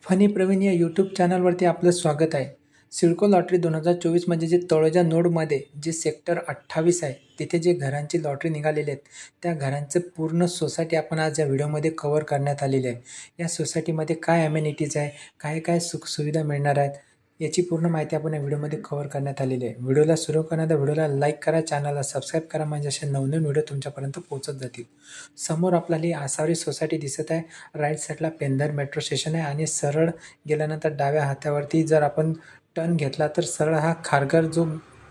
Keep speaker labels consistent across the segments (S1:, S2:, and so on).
S1: Funny Pravin या YouTube चॅनलवरती आपलं स्वागत आहे. सिडको लॉटरी 2024 म्हणजे जे तळोजा नोडमध्ये जे सेक्टर 28 आहे तिथे जे घरांची लॉटरी निघालेली आहेत त्या घरांचं पूर्ण सोसायटी आपण आज या व्हिडिओमध्ये कव्हर करण्यात आलेली आहे. या सोसायटीमध्ये काय ॲमेनिटीज आहे, काय काय सुखसुविधा मिळणार आहेत याची पूर्ण माहिती आपण या व्हिडिओमध्ये कव्हर करण्यात आलेली आहे. व्हिडिओला सुरू करण्याचा व्हिडिओला लाईक करा, चॅनलला सबस्क्राईब करा म्हणजे असे नवनवीन व्हिडिओ तुमच्यापर्यंत पोहोचत जातील. समोर आपल्याला ही आसावरी सोसायटी दिसत आहे. राईट साईडला पेंदर मेट्रो स्टेशन आहे आणि सरळ गेल्यानंतर डाव्या हातावरती जर आपण टर्न घेतला तर सरळ हा खारघर जो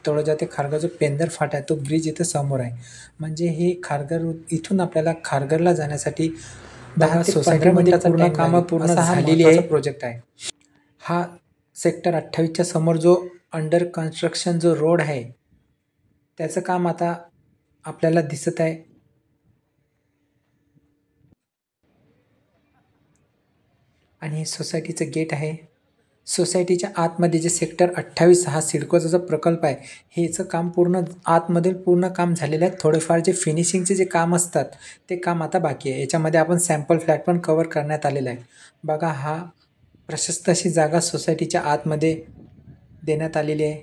S1: तळोजा ते खारघर जो पेंदर फाटा आहे तो ब्रिज इथं समोर आहे. म्हणजे हे खारघर इथून आपल्याला खारघरला जाण्यासाठी 10 ते 15 मिनिटाचा पूर्ण कामं पूर्ण झालेली आहे. प्रोजेक्ट आहे हा. सेक्टर 28च्या समोर जो अंडर कन्स्ट्रक्शन जो रोड आहे त्याचं काम आता आपल्याला दिसत आहे. आणि हे सोसायटीचं गेट आहे. सोसायटीच्या आतमध्ये जे सेक्टर 28 हा सिडकोचा जो प्रकल्प आहे हेचं काम पूर्ण आतमधील पूर्ण काम झालेलं आहे. थोडेफार जे फिनिशिंगचे जे काम असतात ते काम आता बाकी आहे. याच्यामध्ये आपण सॅम्पल फ्लॅट पण कव्हर करण्यात आलेला आहे. बघा हा प्रशस्त अशी जागा सोसायटीच्या आतमध्ये देण्यात आलेली आहे.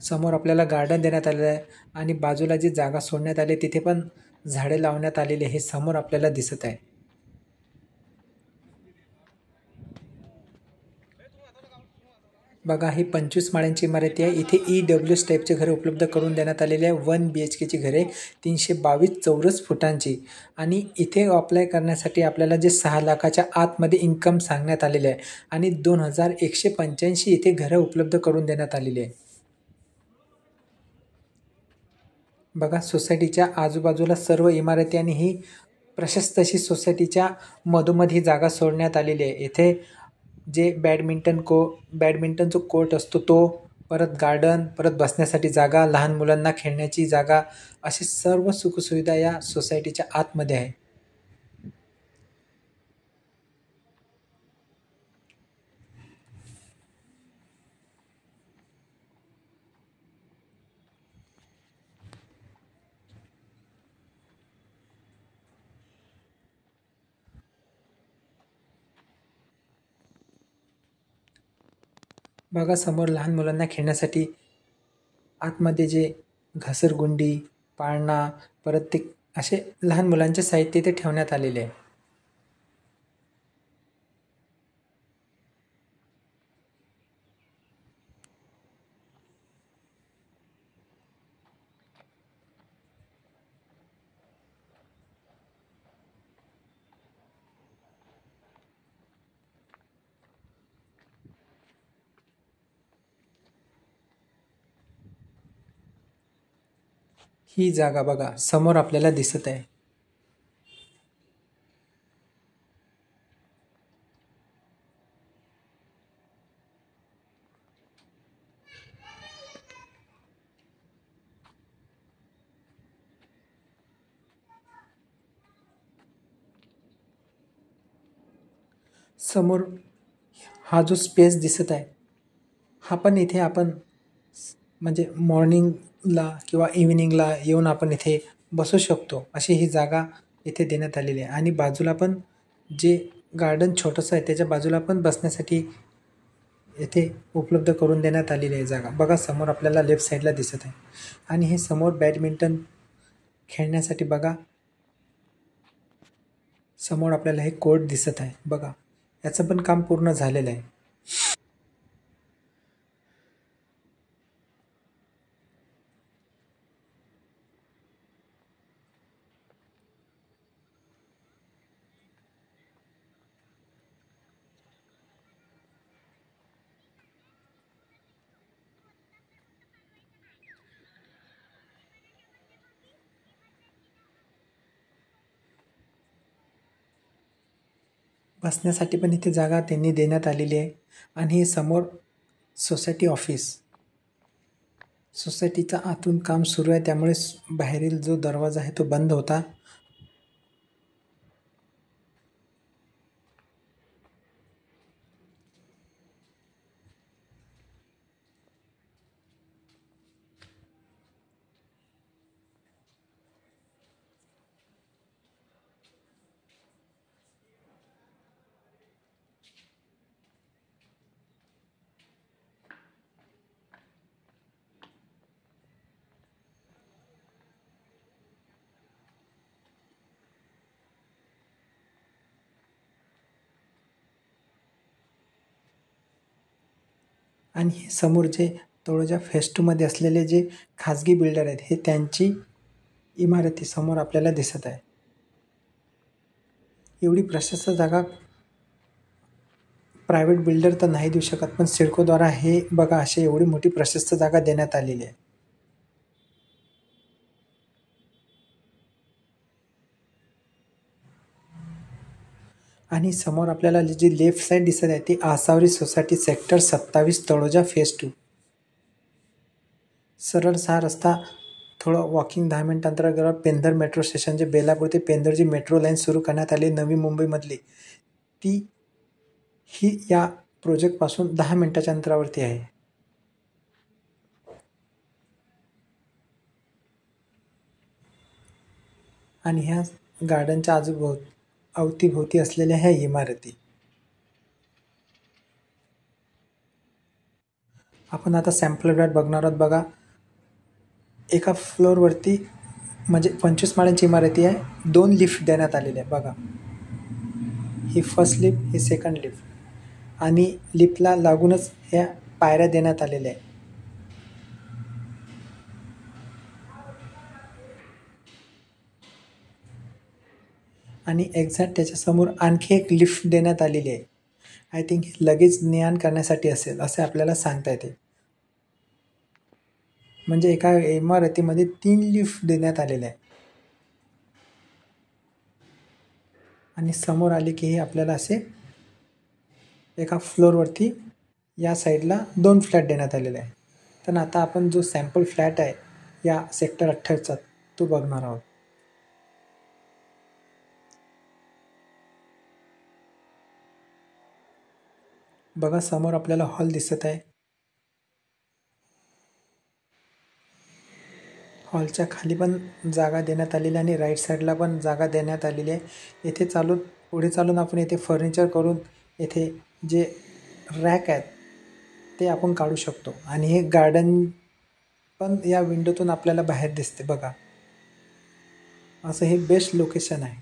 S1: समोर आपल्याला गार्डन देण्यात आलेलं आहे आणि बाजूला जी जागा सोडण्यात आली तिथे पण झाडे लावण्यात आलेली हे समोर आपल्याला दिसत आहे. बघा ही 25 माळ्यांची इमारत आहे. इथे EWS टाईपचे घरे उपलब्ध करून देण्यात आलेले आहे. 1 BHKची घरे 322 चौरस फुटांची आणि इथे अप्लाय करण्यासाठी आपल्याला जे 6 लाखाच्या आतमध्ये इन्कम सांगण्यात आलेले आहे आणि 2185 इथे घरं उपलब्ध करून देण्यात आलेली आहे. बघा सोसायटीच्या आजूबाजूला सर्व इमारती आणि ही प्रशस्त अशी सोसायटीच्या मधोमध ही जागा सोडण्यात आलेली आहे. इथे जे बॅडमिंटन जो कोर्ट असतो तो, परत गार्डन, परत बसण्यासाठी जागा, लहान मुलांना खेळण्याची जागा, अशी सर्व सुखसुविधा या सोसायटीच्या आतमध्ये आहे. बघा समोर लहान मुलांना खेळण्यासाठी आतमध्ये जे घसरगुंडी, पाळणा, परत ते असे लहान मुलांचे साहित्य इथे ठेवण्यात आलेले आहे. ही जागा बघा समोर आपल्याला दिसत आहे. समोर हा जो स्पेस दिसत आहे हा पण इथे आपण म्हणजे मॉर्निंगला किंवा इव्हिनिंगला येऊन आपण इथे बसू शकतो अशी ही जागा इथे देण्यात आलेली आहे. आणि बाजूला पण जे गार्डन छोटंसं आहे त्याच्या बाजूला पण बसण्यासाठी इथे उपलब्ध करून देण्यात आलेली आहे जागा. बघा समोर आपल्याला लेफ्ट साईडला दिसत आहे. आणि हे समोर बॅडमिंटन खेळण्यासाठी बघा समोर आपल्याला हे कोर्ट दिसत आहे. बघा याचं पण काम पूर्ण झालेलं आहे. बसण्यासाठी पण इथे जागा त्यांनी देण्यात आलेली आहे. आणि हे समोर सोसायटी ऑफिस, सोसायटीचा आतून काम सुरू आहे त्यामुळे बाहेरील जो दरवाजा आहे तो बंद होता. आणि हे समोर जे तळोजा फेज 2 मध्ये असलेले जे खाजगी बिल्डर आहेत हे त्यांची इमारती समोर आपल्याला दिसत आहे. एवढी प्रशस्त जागा प्रायव्हेट बिल्डर तर नाही देऊ शकत, पण सिडकोद्वारा हे बघा अशी एवढी मोठी प्रशस्त जागा देण्यात आलेली आहे. आणि समोर आपल्याला जी लेफ्ट साईड दिसत आहे ती Asavari society sector 27 Taloja phase 2. सरळ हा रस्ता थोडं वॉकिंग 10 मिनिट अंतरावर पेंधर मेट्रो स्टेशन जे बेलापूर ते पेंधर जी मेट्रो लाईन सुरू करण्यात आली नवी मुंबईमधली ती ही या प्रोजेक्टपासून 10 मिनिटाच्या अंतरावरती आहे. आणि ह्या गार्डनच्या अवतीभोवती असलेल्या ह्या इमारती. आपण आता सॅम्पल फ्लॅट बघणार आहोत. बघा एका फ्लोअरवरती म्हणजे 25 माळ्यांची इमारती आहे. 2 लिफ्ट देण्यात आलेले आहे. बघा ही फर्स्ट लिफ्ट, ही सेकंड लिफ्ट आणि लिफ्टला लागूनच ह्या पायऱ्या देण्यात आलेल्या आहे. आणि एक्झॅक्ट त्याच्यासमोर आणखी एक लिफ्ट देण्यात आलेली आहे. आय थिंक लगेच ने-आण करण्यासाठी असेल असे आपल्याला सांगता येते. म्हणजे एका इमारतीमध्ये 3 लिफ्ट देण्यात आलेल्या आहे. आणि समोर आले की हे आपल्याला असे एका फ्लोअरवरती या साईडला 2 फ्लॅट देण्यात आलेले आहे. तर आता आपण जो सॅम्पल फ्लॅट आहे या सेक्टर 28चा तो बघणार आहोत. बघा समोर आपल्याला हॉल दिसत आहे. हॉलच्या खाली पण जागा देण्यात आलेली आणि राईट साईडला पण जागा देण्यात आलेली आहे. येथे पुढे चालून आपण येथे फर्निचर करून येथे जे रॅक आहेत ते आपण काढू शकतो. आणि हे गार्डन पण या विंडोतून आपल्याला बाहेर दिसते. बघा असं हे बेस्ट लोकेशन आहे.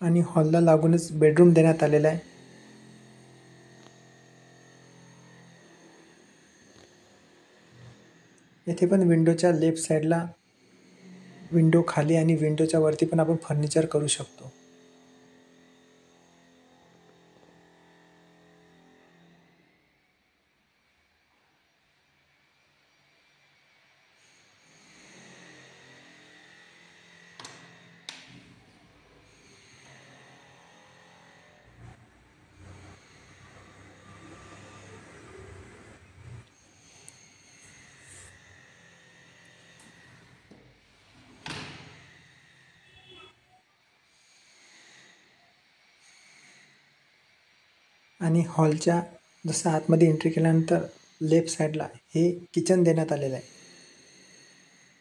S1: आणि हॉलला लागूनच बेडरूम देण्यात आलेला आहे. येथे पण विंडोच्या लेफ्ट साईडला विंडो खाली आणि विंडोच्या वरती पण आपण फर्निचर करू शकतो. आणि हॉलच्या जसं आतमध्ये एंट्री केल्यानंतर लेफ्ट साईडला हे किचन देण्यात आलेलं आहे.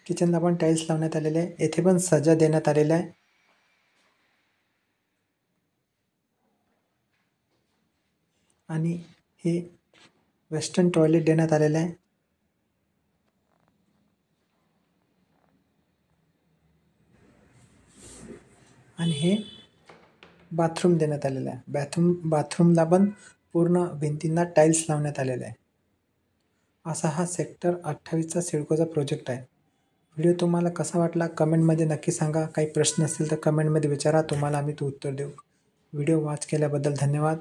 S1: किचनला पण टाईल्स लावण्यात आलेले आहे. येथे पण सज्जा देण्यात आलेला आहे. आणि हे वेस्टर्न टॉयलेट देण्यात आलेलं आहे. आणि हे बाथरूम देण्यात आलेलं आहे. बाथरूमला पण पूर्ण भिंतींना टाईल्स लावण्यात आलेले आहे. असा हा सेक्टर 28चा सिडकोचा प्रोजेक्ट आहे. व्हिडिओ तुम्हाला कसा वाटला कमेंटमध्ये नक्की सांगा. काही प्रश्न असतील तर कमेंटमध्ये विचारा, तुम्हाला आम्ही तो उत्तर देऊ. व्हिडिओ वॉच केल्याबद्दल धन्यवाद.